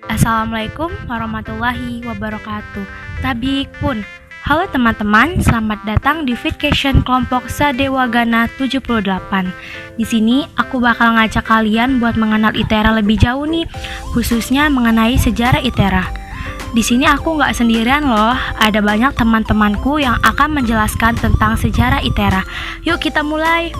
Assalamualaikum warahmatullahi wabarakatuh. Tabik pun. Halo teman-teman, selamat datang di Fitcation kelompok Sadewagana 78. Di sini aku bakal ngajak kalian buat mengenal ITERA lebih jauh nih, khususnya mengenai sejarah ITERA. Di sini aku nggak sendirian loh, ada banyak teman-temanku yang akan menjelaskan tentang sejarah ITERA. Yuk kita mulai.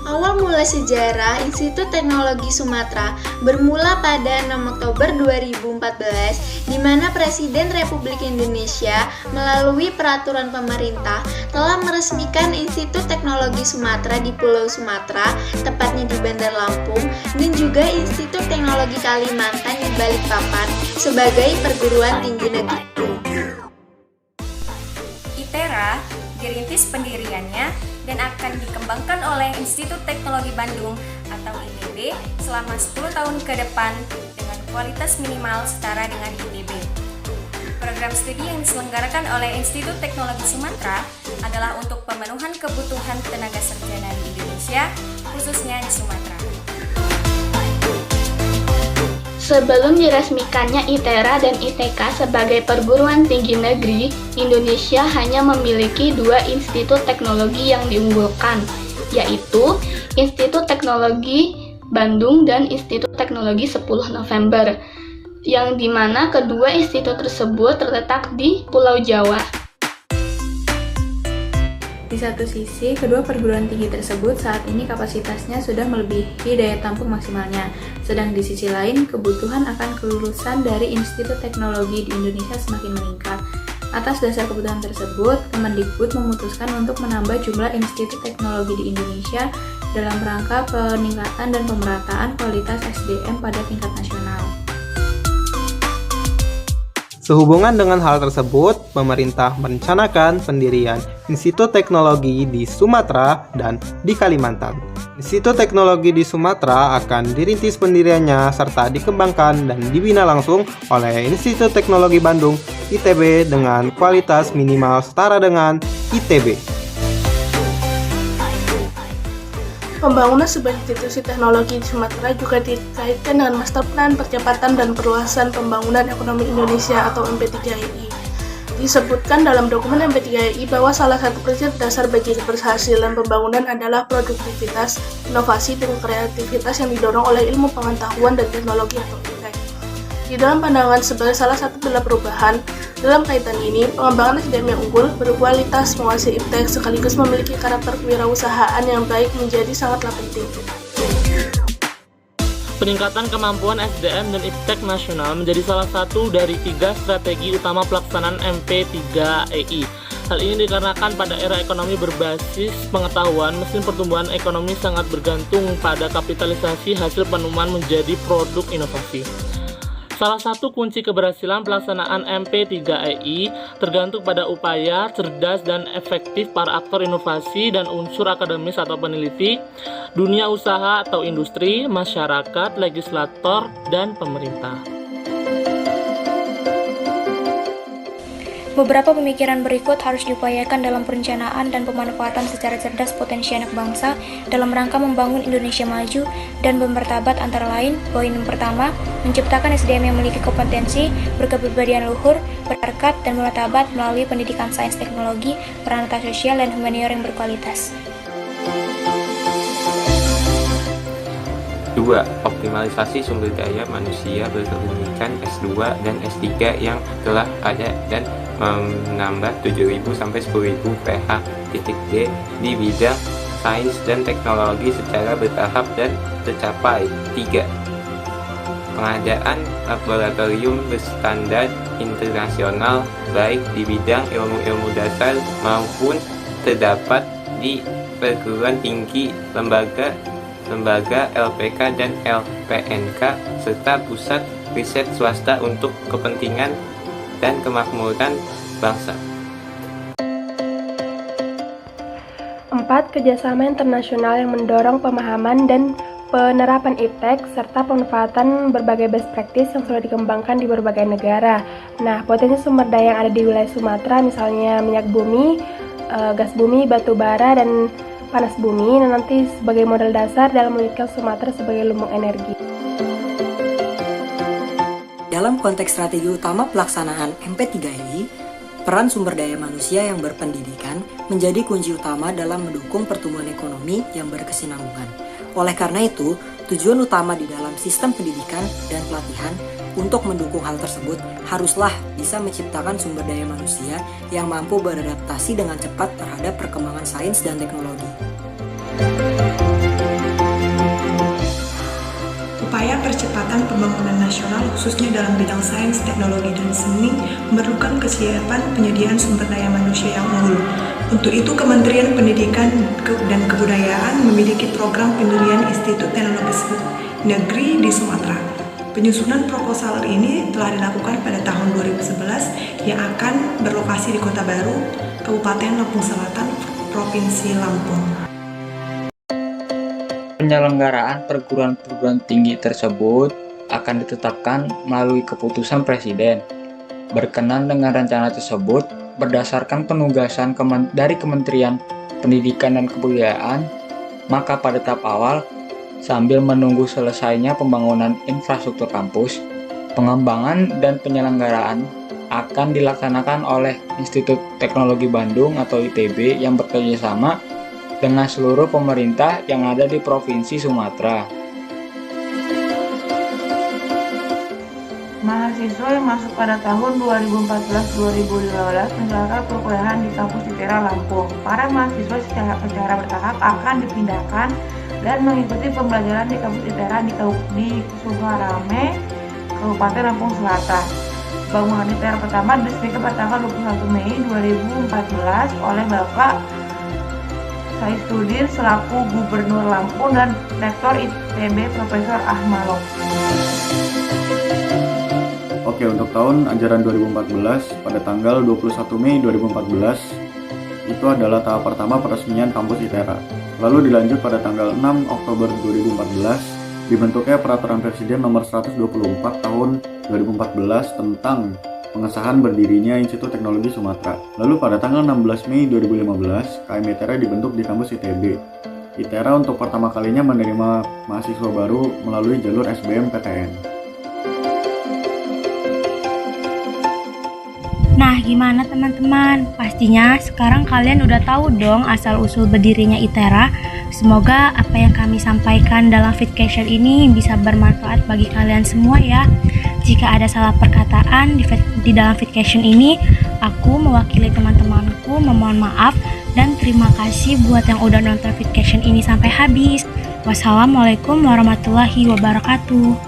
Awal mula sejarah Institut Teknologi Sumatera bermula pada 6 Oktober 2014, di mana Presiden Republik Indonesia melalui peraturan pemerintah telah meresmikan Institut Teknologi Sumatera di Pulau Sumatera, tepatnya di Bandar Lampung, dan juga Institut Teknologi Kalimantan di Balikpapan sebagai perguruan tinggi negeri. ITERA dirintis pendiriannya dan akan dikembangkan oleh Institut Teknologi Bandung atau ITB selama 10 tahun ke depan dengan kualitas minimal setara dengan ITB. Program studi yang diselenggarakan oleh Institut Teknologi Sumatera adalah untuk pemenuhan kebutuhan tenaga sarjana di Indonesia, khususnya di Sumatera. Sebelum diresmikannya ITERA dan ITK sebagai perguruan tinggi negeri, Indonesia hanya memiliki 2 institut teknologi yang diunggulkan, yaitu Institut Teknologi Bandung dan Institut Teknologi 10 November, yang dimana kedua institut tersebut terletak di Pulau Jawa. Di satu sisi, kedua perguruan tinggi tersebut saat ini kapasitasnya sudah melebihi daya tampung maksimalnya. Sedang di sisi lain, kebutuhan akan kelulusan dari institut teknologi di Indonesia semakin meningkat. Atas dasar kebutuhan tersebut, Kemendikbud memutuskan untuk menambah jumlah institut teknologi di Indonesia dalam rangka peningkatan dan pemerataan kualitas SDM pada tingkat nasional. Sehubungan dengan hal tersebut, pemerintah merencanakan pendirian Institut Teknologi di Sumatera dan di Kalimantan. Institut Teknologi di Sumatera akan dirintis pendiriannya serta dikembangkan dan dibina langsung oleh Institut Teknologi Bandung (ITB) dengan kualitas minimal setara dengan ITB. Pembangunan sebuah institusi teknologi di Sumatera juga dikaitkan dengan Master Plan Percepatan dan Perluasan Pembangunan Ekonomi Indonesia atau MP3I. Disebutkan dalam dokumen MP3I bahwa salah satu prinsip dasar bagi keberhasilan pembangunan adalah produktivitas, inovasi, dan kreativitas yang didorong oleh ilmu pengetahuan dan teknologi atau ITEK. Di dalam pandangan sebagai salah satu pilar perubahan, dalam kaitan ini, pengembangan SDM yang unggul, berkualitas, menguasai ITEK, sekaligus memiliki karakter kewirausahaan yang baik menjadi sangatlah penting. Peningkatan kemampuan SDM dan IPTEK nasional menjadi salah satu dari 3 strategi utama pelaksanaan MP3EI. Hal ini dikarenakan pada era ekonomi berbasis pengetahuan, mesin pertumbuhan ekonomi sangat bergantung pada kapitalisasi hasil penemuan menjadi produk inovasi. Salah satu kunci keberhasilan pelaksanaan MP3EI tergantung pada upaya cerdas dan efektif para aktor inovasi dan unsur akademis atau peneliti, dunia usaha atau industri, masyarakat, legislator, dan pemerintah. Beberapa pemikiran berikut harus diupayakan dalam perencanaan dan pemanfaatan secara cerdas potensi anak bangsa dalam rangka membangun Indonesia maju dan bermartabat, antara lain. Poin pertama, menciptakan SDM yang memiliki kompetensi, berkepribadian luhur, berharkat, dan bermartabat melalui pendidikan sains teknologi, peranata sosial, dan humaniora yang berkualitas. 2. Optimalisasi sumber daya manusia berpendidikan S2 dan S3 yang telah ada dan menambah 7.000 sampai 10.000 PH.D di bidang sains dan teknologi secara bertahap dan tercapai. 3. Pengadaan laboratorium berstandar internasional baik di bidang ilmu-ilmu dasar maupun terdapat di perguruan tinggi, lembaga LPK dan LPNK serta pusat riset swasta untuk kepentingan dan kemakmuran bangsa. 4. Kerjasama internasional yang mendorong pemahaman dan penerapan IPTEK serta pemanfaatan berbagai best practice yang sudah dikembangkan di berbagai negara. Nah, potensi sumber daya yang ada di wilayah Sumatera misalnya minyak bumi, gas bumi, batu bara, dan panas bumi dan nanti sebagai modal dasar dalam mewujudkan Sumatera sebagai lumbung energi. Dalam konteks strategi utama pelaksanaan MP3I, peran sumber daya manusia yang berpendidikan menjadi kunci utama dalam mendukung pertumbuhan ekonomi yang berkesinambungan. Oleh karena itu, tujuan utama di dalam sistem pendidikan dan pelatihan untuk mendukung hal tersebut haruslah bisa menciptakan sumber daya manusia yang mampu beradaptasi dengan cepat terhadap perkembangan sains dan teknologi. Upaya percepatan pembangunan nasional khususnya dalam bidang sains, teknologi, dan seni memerlukan kesiapan penyediaan sumber daya manusia yang unggul. Untuk itu, Kementerian Pendidikan dan Kebudayaan memiliki program pendirian Institut Teknologi Negeri di Sumatera. Penyusunan proposal ini telah dilakukan pada tahun 2011 yang akan berlokasi di Kota Baru, Kabupaten Lampung Selatan, Provinsi Lampung. Penyelenggaraan perguruan tinggi tersebut akan ditetapkan melalui keputusan Presiden. Berkenan dengan rencana tersebut, berdasarkan penugasan dari Kementerian Pendidikan dan Kebudayaan, maka pada tahap awal, sambil menunggu selesainya pembangunan infrastruktur kampus, pengembangan dan penyelenggaraan akan dilaksanakan oleh Institut Teknologi Bandung atau ITB yang bekerjasama dengan seluruh pemerintah yang ada di Provinsi Sumatera. Mahasiswa yang masuk pada tahun 2014-2015 menjalankan perkuliahan di kampus ITERA Lampung. Para mahasiswa secara bertahap akan dipindahkan dan mengikuti pembelajaran di kampus ITERA di Suharame, Kabupaten Lampung Selatan. Bangunan ITERA pertama diresmikan pada tanggal 21 Mei 2014 oleh Bapak Saifuddin selaku Gubernur Lampung dan Rektor ITB Profesor Ahmad. Oke, untuk tahun ajaran 2014 pada tanggal 21 Mei 2014 itu adalah tahap pertama peresmian kampus ITERA. Lalu dilanjut pada tanggal 6 Oktober 2014 dibentuknya Peraturan Presiden Nomor 124 Tahun 2014 tentang pengesahan berdirinya Institut Teknologi Sumatera. Lalu pada tanggal 16 Mei 2015 KM ITERA dibentuk di kampus ITB. ITERA untuk pertama kalinya menerima mahasiswa baru melalui jalur SBMPTN. Nah, gimana teman-teman? Pastinya sekarang kalian udah tahu dong asal-usul berdirinya ITERA. Semoga apa yang kami sampaikan dalam Fitcation ini bisa bermanfaat bagi kalian semua ya. Jika ada salah perkataan di dalam Fitcation ini, aku mewakili teman-temanku memohon maaf dan terima kasih buat yang udah nonton Fitcation ini sampai habis. Wassalamualaikum warahmatullahi wabarakatuh.